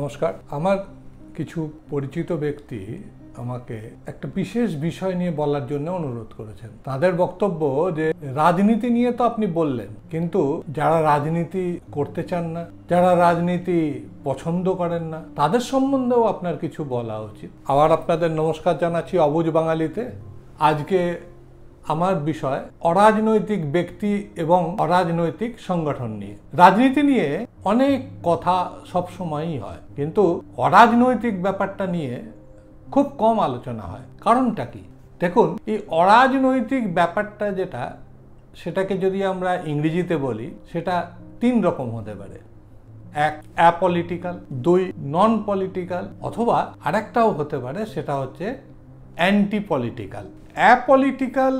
নমস্কার। আমার কিছু পরিচিত ব্যক্তি আমাকে একটা বিশেষ বিষয় নিয়ে বলার জন্য অনুরোধ করেছেন। তাদের বক্তব্য যে রাজনীতি নিয়ে তো আপনি বললেন, কিন্তু যারা রাজনীতি করতে চান না, যারা রাজনীতি পছন্দ করেন না, তাদের সম্বন্ধেও আপনার কিছু বলা উচিত। আবার আপনাদের নমস্কার জানাচ্ছি অবুঝ বাঙালিতে। আজকে আমার বিষয় অরাজনৈতিক ব্যক্তি এবং অরাজনৈতিক সংগঠন নিয়ে। রাজনীতি নিয়ে অনেক কথা সবসময়ই হয়, কিন্তু অরাজনৈতিক ব্যাপারটা নিয়ে খুব কম আলোচনা হয়। কারণটা কি? দেখুন, এই অরাজনৈতিক ব্যাপারটা যেটা, সেটাকে যদি আমরা ইংরেজিতে বলি, সেটা তিন রকম হতে পারে। এক, অ্যাপলিটিক্যাল; দুই, নন পলিটিক্যাল; অথবা আরেকটাও হতে পারে, সেটা হচ্ছে অ্যান্টি পলিটিক্যাল। অ্যাপলিটিক্যাল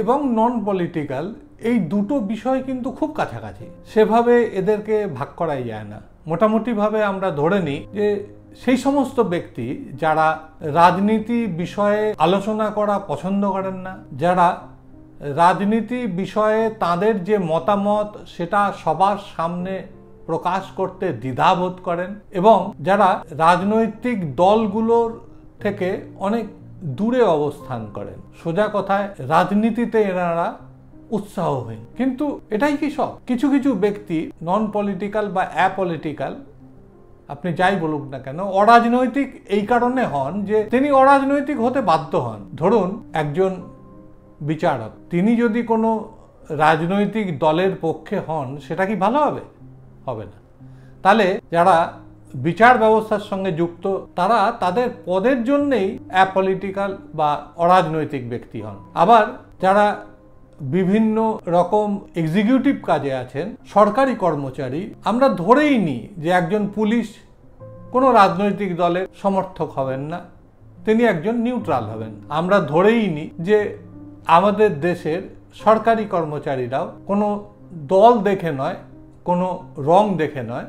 এবং নন পলিটিক্যাল এই দুটো বিষয় কিন্তু খুব কাছাকাছি, সেভাবে এদেরকে ভাগ করাই যায় না। মোটামুটিভাবে আমরা ধরে নিই যে সেই সমস্ত ব্যক্তি যারা রাজনীতি বিষয়ে আলোচনা করা পছন্দ করেন না, যারা রাজনীতি বিষয়ে তাদের যে মতামত সেটা সবার সামনে প্রকাশ করতে দ্বিধাবোধ করেন, এবং যারা রাজনৈতিক দলগুলোর থেকে অনেক দূরে অবস্থান করেন। সোজা কথায় রাজনীতিতে এনারা উৎসাহহীন। কিন্তু এটাই কি সব? কিছু কিছু ব্যক্তি নন পলিটিক্যাল বা অ্যাপলিটিক্যাল, আপনি যাই বলুক না কেন, অরাজনৈতিক এই কারণে হন যে তিনি অরাজনৈতিক হতে বাধ্য হন। ধরুন, একজন বিচারক, তিনি যদি কোনো রাজনৈতিক দলের পক্ষে হন, সেটা কি ভালো হবে? হবে না। তাহলে যারা বিচার ব্যবস্থার সঙ্গে যুক্ত, তারা তাদের পদের জন্যেই অ্যাপলিটিক্যাল বা অরাজনৈতিক ব্যক্তি হন। আবার যারা বিভিন্ন রকম এক্সিকিউটিভ কাজে আছেন, সরকারি কর্মচারী, আমরা ধরেই নিই যে একজন পুলিশ কোনো রাজনৈতিক দলের সমর্থক হবেন না, তিনি একজন নিউট্রাল হবেন। আমরা ধরেই নিই যে আমাদের দেশের সরকারি কর্মচারীরাও কোনো দল দেখে নয়, কোনো রং দেখে নয়,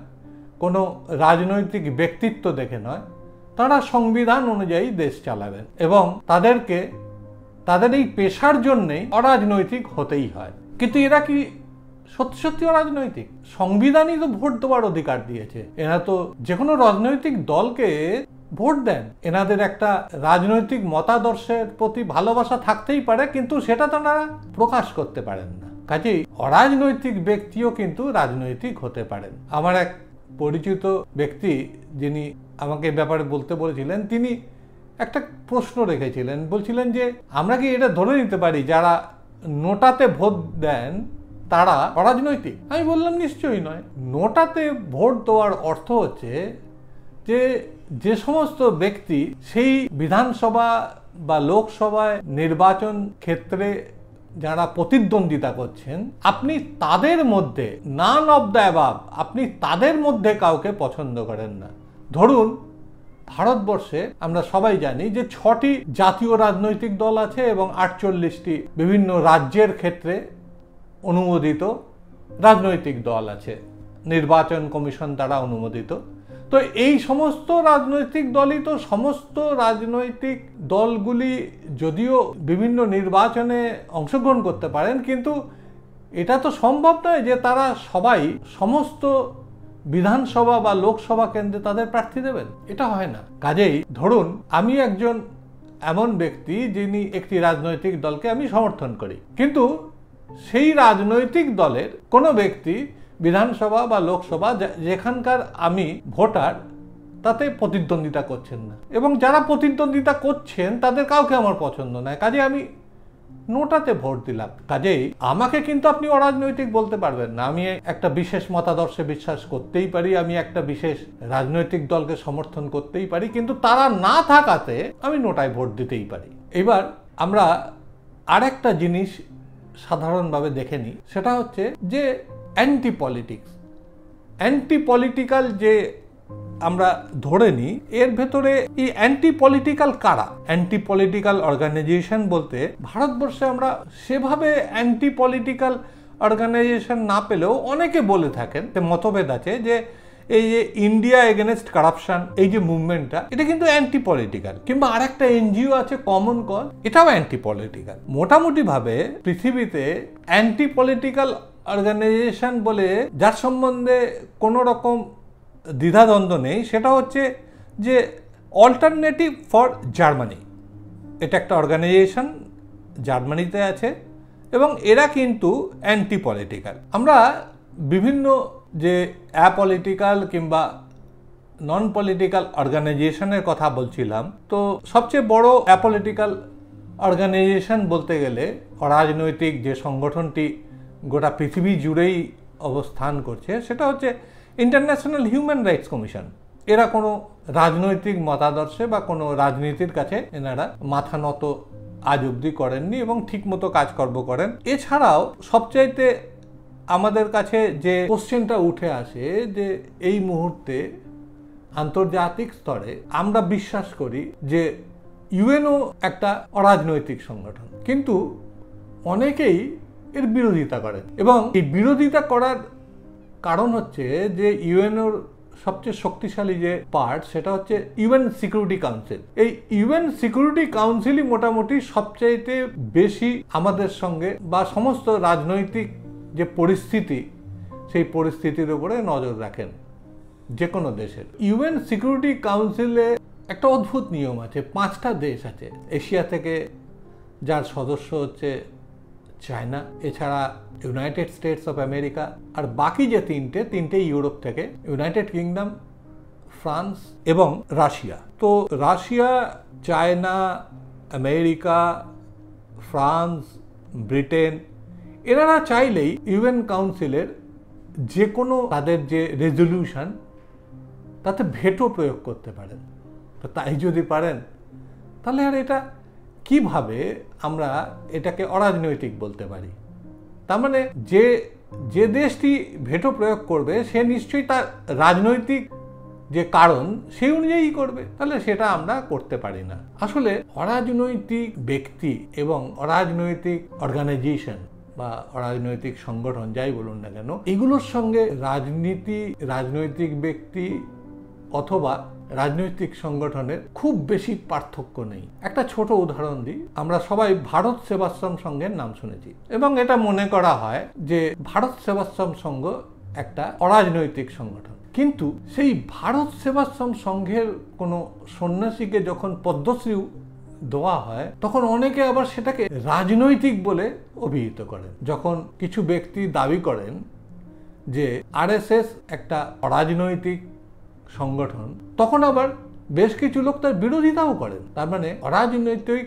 কোনো রাজনৈতিক ব্যক্তিত্ব দেখে নয়, তারা সংবিধান অনুযায়ী দেশ চালাবেন, এবং তাদেরকে তাদের এই পেশার জন্যেই অরাজনৈতিক হতেই হয়। কিন্তু এরা কি সত্যি সত্যি অরাজনৈতিক? সংবিধানই তো ভোট দেওয়ার অধিকার দিয়েছে। এরা তো যে কোনো রাজনৈতিক দলকে ভোট দেন। এনাদের একটা রাজনৈতিক মতাদর্শের প্রতি ভালোবাসা থাকতেই পারে, কিন্তু সেটা তারা প্রকাশ করতে পারেন না। কাজেই অরাজনৈতিক ব্যক্তিও কিন্তু রাজনৈতিক হতে পারেন। আমার এক পরিচিত ব্যক্তি, যিনি আমাকে ব্যাপারে বলতে বলেছিলেন, তিনি একটা প্রশ্ন রেখেছিলেন। বলছিলেন যে আমরা কি এটা ধরে নিতে পারি যারা নোটাতে ভোট দেন তারা অরাজনৈতিক? আমি বললাম নিশ্চয়ই নয়। নোটাতে ভোট দেওয়ার অর্থ হচ্ছে যে যে সমস্ত ব্যক্তি সেই বিধানসভা বা লোকসভায় নির্বাচন ক্ষেত্রে যারা প্রতিদ্বন্দ্বিতা করছেন, আপনি তাদের মধ্যে, নান অফ দ্য অ্যাবাভ, আপনি তাদের মধ্যে কাউকে পছন্দ করেন না। ধরুন, ভারতবর্ষে আমরা সবাই জানি যে 6টি জাতীয় রাজনৈতিক দল আছে এবং 48টি বিভিন্ন রাজ্যের ক্ষেত্রে অনুমোদিত রাজনৈতিক দল আছে, নির্বাচন কমিশন দ্বারা অনুমোদিত। তো এই সমস্ত রাজনৈতিক দলই তো, সমস্ত রাজনৈতিক দলগুলি যদিও বিভিন্ন নির্বাচনে অংশগ্রহণ করতে পারেন, কিন্তু এটা তো সম্ভব নয় যে তারা সবাই সমস্ত বিধানসভা বা লোকসভা কেন্দ্রে তাদের প্রার্থী দেবেন। এটা হয় না। কাজেই ধরুন, আমি একজন এমন ব্যক্তি যিনি একটি রাজনৈতিক দলকে আমি সমর্থন করি, কিন্তু সেই রাজনৈতিক দলের কোনো ব্যক্তি বিধানসভা বা লোকসভা যেখানকার আমি ভোটার, তাতে প্রতিদ্বন্দ্বিতা করছেন না, এবং যারা প্রতিদ্বন্দ্বিতা করছেন তাদের কাউকে আমার পছন্দ নয়। কাজে আমি নোটাতে ভোট দিলাম। কাজেই আমাকে কিন্তু আপনি অরাজনৈতিক বলতে পারবেন না। আমি একটা বিশেষ মতাদর্শে বিশ্বাস করতেই পারি, আমি একটা বিশেষ রাজনৈতিক দলকে সমর্থন করতেই পারি, কিন্তু তারা না থাকাতে আমি নোটায় ভোট দিতেই পারি। এবার আমরা আরেকটা জিনিস সাধারণভাবে দেখে নিই, সেটা হচ্ছে যে অ্যান্টি পলিটিক্স। অ্যান্টি পলিটিক্যাল যে আমরা ধরে নিই, এর ভেতরে এই অ্যান্টি পলিটিক্যাল কারা? অ্যান্টি পলিটিক্যাল অর্গানাইজেশন বলতে ভারতবর্ষে আমরা সেভাবে অ্যান্টি পলিটিক্যাল অর্গানাইজেশন না পেলেও অনেকে বলে থাকেন, মতভেদ আছে যে এই যে ইন্ডিয়া এগেনস্ট কারাপশন, এই যে মুভমেন্টটা, এটা কিন্তু অ্যান্টি পলিটিক্যাল। কিংবা আরেকটা এনজিও আছে কমন কজ, এটাও অ্যান্টি পলিটিক্যাল। মোটামুটি ভাবে পৃথিবীতে অ্যান্টি পলিটিক্যাল অর্গানাইজেশন বলে যার সম্বন্ধে কোনো রকম দ্বিধাদ্বন্দ্ব নেই, সেটা হচ্ছে যে অল্টারনেটিভ ফর জার্মানি, এটা একটা অর্গানাইজেশন জার্মানিতে আছে এবং এরা কিন্তু অ্যান্টি পলিটিক্যাল। আমরা বিভিন্ন যে অ্যাপলিটিক্যাল কিংবা নন পলিটিক্যাল অর্গানাইজেশনের কথা বলছিলাম, তো সবচেয়ে বড় অ্যাপলিটিক্যাল অর্গানাইজেশন বলতে গেলে অরাজনৈতিক যে সংগঠনটি গোটা পৃথিবী জুড়েই অবস্থান করছে সেটা হচ্ছে ইন্টারন্যাশনাল হিউম্যান রাইটস কমিশন। এরা কোনো রাজনৈতিক মতাদর্শে বা কোনো রাজনীতির কাছে এনারা মাথা নত আজ অবধি করেননি এবং ঠিকমতো কাজকর্ম করেন। এছাড়াও সবচাইতে আমাদের কাছে যে কোশ্চেনটা উঠে আসে যে এই মুহূর্তে আন্তর্জাতিক স্তরে আমরা বিশ্বাস করি যে ইউএনও একটা অরাজনৈতিক সংগঠন, কিন্তু অনেকেই এর বিরোধিতা করেন এবং এই বিরোধিতা করার কারণ হচ্ছে যে ইউএনওর সবচেয়ে শক্তিশালী যে পার্ট সেটা হচ্ছে ইউএন সিকিউরিটি কাউন্সিল। এই ইউএন সিকিউরিটি কাউন্সিলই মোটামুটি সবচাইতে বেশি আমাদের সঙ্গে বা সমস্ত রাজনৈতিক যে পরিস্থিতি সেই পরিস্থিতির উপরে নজর রাখেন যে কোনো দেশের। ইউএন সিকিউরিটি কাউন্সিলে একটা অদ্ভুত নিয়ম আছে, 5টা দেশ আছে এশিয়া থেকে যার সদস্য হচ্ছে চায়না, এছাড়া ইউনাইটেড স্টেটস অফ আমেরিকা, আর বাকি যে তিনটে ইউরোপ থেকে ইউনাইটেড কিংডম, ফ্রান্স এবং রাশিয়া। তো Russia, China, America, France, Britain এনারা চাইলেই ইউএন কাউন্সিলের যে কোনো তাদের যে রেজলিউশন তাতে ভেটো প্রয়োগ করতে পারেন। তো তাই যদি পারেন তাহলে আর এটা কিভাবে আমরা এটাকে অরাজনৈতিক বলতে পারি? তার মানে যে দেশটি ভেটো প্রয়োগ করবে সে নিশ্চয়ই তার রাজনৈতিক যে কারণ সেই অনুযায়ী করবে, তাহলে সেটা আমরা করতে পারি না। আসলে অরাজনৈতিক ব্যক্তি এবং অরাজনৈতিক অর্গানাইজেশন বা অরাজনৈতিক সংগঠন যাই বলুন না কেন, এগুলোর সঙ্গে রাজনৈতিক ব্যক্তি অথবা রাজনৈতিক সংগঠনের খুব বেশি পার্থক্য নেই। একটা ছোট উদাহরণ দিই, আমরা সবাই ভারত সেবাশ্রম সংঘের নাম শুনেছি এবং এটা মনে করা হয় যে ভারত সেবাশ্রম সংঘ একটা অরাজনৈতিক সংগঠন, কিন্তু সেই ভারত সেবাশ্রম সংঘের কোনো সন্ন্যাসীকে যখন পদ্মশ্রী দেওয়া হয় তখন অনেকে আবার সেটাকে রাজনৈতিক বলে অভিহিত করেন। যখন কিছু ব্যক্তি দাবি করেন যে আরএসএস একটা অরাজনৈতিক সংগঠন, তখন আবার বেশ কিছু লোক তার বিরোধিতাও করেন। তার মানে অরাজনৈতিক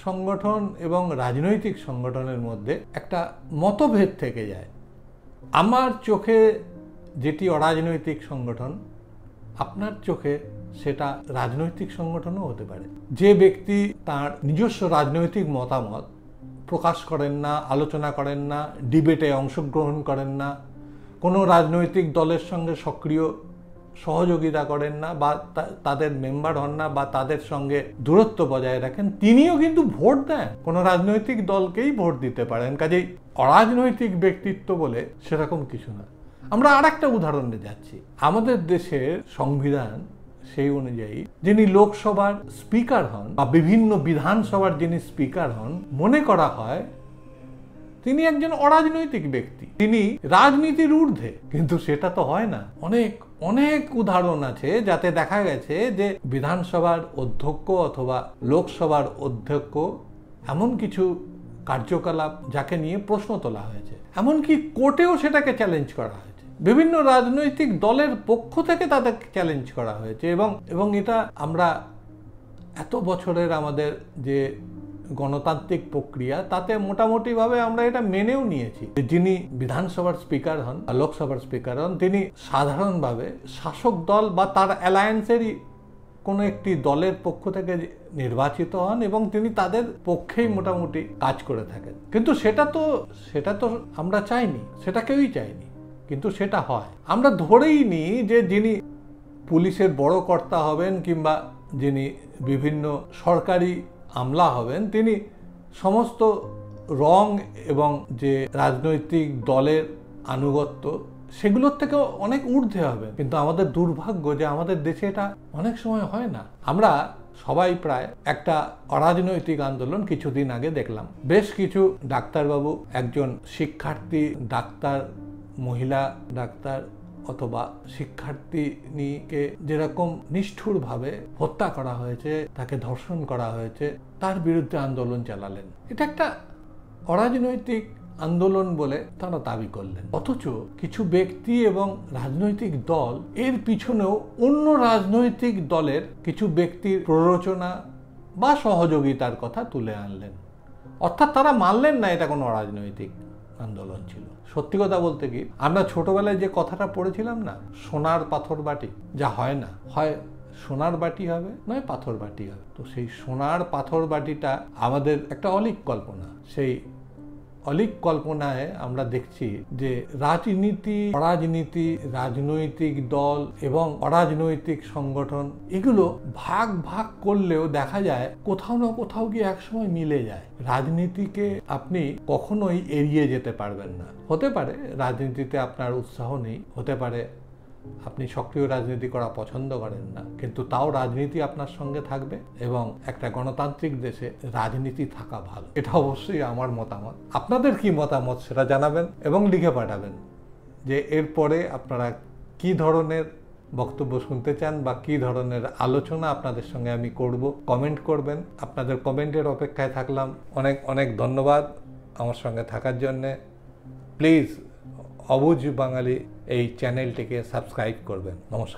সংগঠন এবং রাজনৈতিক সংগঠনের মধ্যে একটা মতভেদ থেকে যায়। আমার চোখে যেটি অরাজনৈতিক সংগঠন, আপনার চোখে সেটা রাজনৈতিক সংগঠনও হতে পারে। যে ব্যক্তি তার নিজস্ব রাজনৈতিক মতামত প্রকাশ করেন না, আলোচনা করেন না, ডিবেটে অংশগ্রহণ করেন না, কোনো রাজনৈতিক দলের সঙ্গে সক্রিয় সহযোগিতা করেন না বা তাদের মেম্বার হন না বা তাদের সঙ্গে দূরত্ব বজায় রাখেন, তিনিও কিন্তু ভোট দেন, কোনো রাজনৈতিক দলকেই ভোট দিতে পারেন। কাজেই অরাজনৈতিক ব্যক্তিত্ব বলে সেরকম কিছু না। আমরা আর একটা উদাহরণে যাচ্ছি। আমাদের দেশের সংবিধান সেই অনুযায়ী যিনি লোকসভার স্পিকার হন বা বিভিন্ন বিধানসভার যিনি স্পিকার হন, মনে করা হয় তিনি একজন অরাজনৈতিক ব্যক্তি, তিনি রাজনীতির ঊর্ধ্বে, কিন্তু সেটা তো হয় না। অনেক উদাহরণ আছে যাতে দেখা গেছে যে বিধানসভার অধ্যক্ষ অথবা লোকসভার অধ্যক্ষ এমন কিছু কার্যকলাপ যাকে নিয়ে প্রশ্ন তোলা হয়েছে, এমনকি কোর্টেও সেটাকে চ্যালেঞ্জ করা হয়েছে, বিভিন্ন রাজনৈতিক দলের পক্ষ থেকে তাদেরকে চ্যালেঞ্জ করা হয়েছে এবং এটা আমরা এত বছরের আমাদের যে গণতান্ত্রিক প্রক্রিয়া তাতে মোটামুটিভাবে আমরা এটা মেনেও নিয়েছি। যিনি বিধানসভার স্পিকার হন, লোকসভার স্পিকার হন, তিনি সাধারণভাবে শাসক দল বা তার অ্যালায়েন্সেরই কোনো একটি দলের পক্ষ থেকে নির্বাচিত হন এবং তিনি তাদের পক্ষেই মোটামুটি কাজ করে থাকেন। কিন্তু সেটা তো আমরা চাইনি, সেটা কেউই চাইনি, কিন্তু সেটা হয়। আমরা ধরেই নিই যে যিনি পুলিশের বড় কর্তা হবেন কিংবা যিনি বিভিন্ন সরকারি আমলা হবেন, তিনি সমস্ত রং এবং যে রাজনৈতিক দলের আনুগত্য সেগুলোর থেকে অনেক ঊর্ধ্বে হবে। কিন্তু আমাদের দুর্ভাগ্য যে আমাদের দেশে এটা অনেক সময় হয় না। আমরা সবাই প্রায় একটা অরাজনৈতিক আন্দোলন কিছুদিন আগে দেখলাম। বেশ কিছু ডাক্তারবাবু, একজন শিক্ষার্থী ডাক্তার, মহিলা ডাক্তার অথবা শিক্ষার্থীকে যেরকম নিষ্ঠুরভাবে হত্যা করা হয়েছে, তাকে ধর্ষণ করা হয়েছে, তার বিরুদ্ধে আন্দোলন চালালেন। এটা একটা অরাজনৈতিক আন্দোলন বলে তারা দাবি করলেন। অথচ কিছু ব্যক্তি এবং রাজনৈতিক দল এর পিছনেও অন্য রাজনৈতিক দলের কিছু ব্যক্তির প্ররোচনা বা সহযোগিতার কথা তুলে আনলেন। অর্থাৎ তারা মানলেন না এটা কোনো অরাজনৈতিক আন্দোলন ছিল। সত্যি কথা বলতে কি, আমরা ছোটবেলায় যে কথাটা পড়েছিলাম না, সোনার পাথর বাটি, যা হয় না, হয় সোনার বাটি হবে নয় পাথর বাটি হবে। তো সেই সোনার পাথর বাটিটা আমাদের একটা অলীক কল্পনা। সেই অলীক কল্পনায় আমরা দেখছি যে রাজনীতি, অরাজনীতি, রাজনৈতিক দল এবং অরাজনৈতিক সংগঠন এগুলো ভাগ ভাগ করলেও দেখা যায় কোথাও না কোথাও গিয়ে একসময় মিলে যায়। রাজনীতিকে আপনি কখনোই এড়িয়ে যেতে পারবেন না। হতে পারে রাজনীতিতে আপনার উৎসাহ নেই, হতে পারে আপনি সক্রিয় রাজনীতি করা পছন্দ করেন না, কিন্তু তাও রাজনীতি আপনার সঙ্গে থাকবে এবং একটা গণতান্ত্রিক দেশে রাজনীতি থাকা ভালো। এটা অবশ্যই আমার মতামত। আপনাদের কি মতামত সেটা জানাবেন এবং লিখে পাঠাবেন যে এরপরে আপনারা কি ধরনের বক্তব্য শুনতে চান বা কি ধরনের আলোচনা আপনাদের সঙ্গে আমি করব। কমেন্ট করবেন। আপনাদের কমেন্টের অপেক্ষায় থাকলাম। অনেক অনেক ধন্যবাদ আমার সঙ্গে থাকার জন্যে। প্লিজ অবুঝ বাঙালি এই চ্যানেলটিকে সাবস্ক্রাইব করবেন। নমস্কার।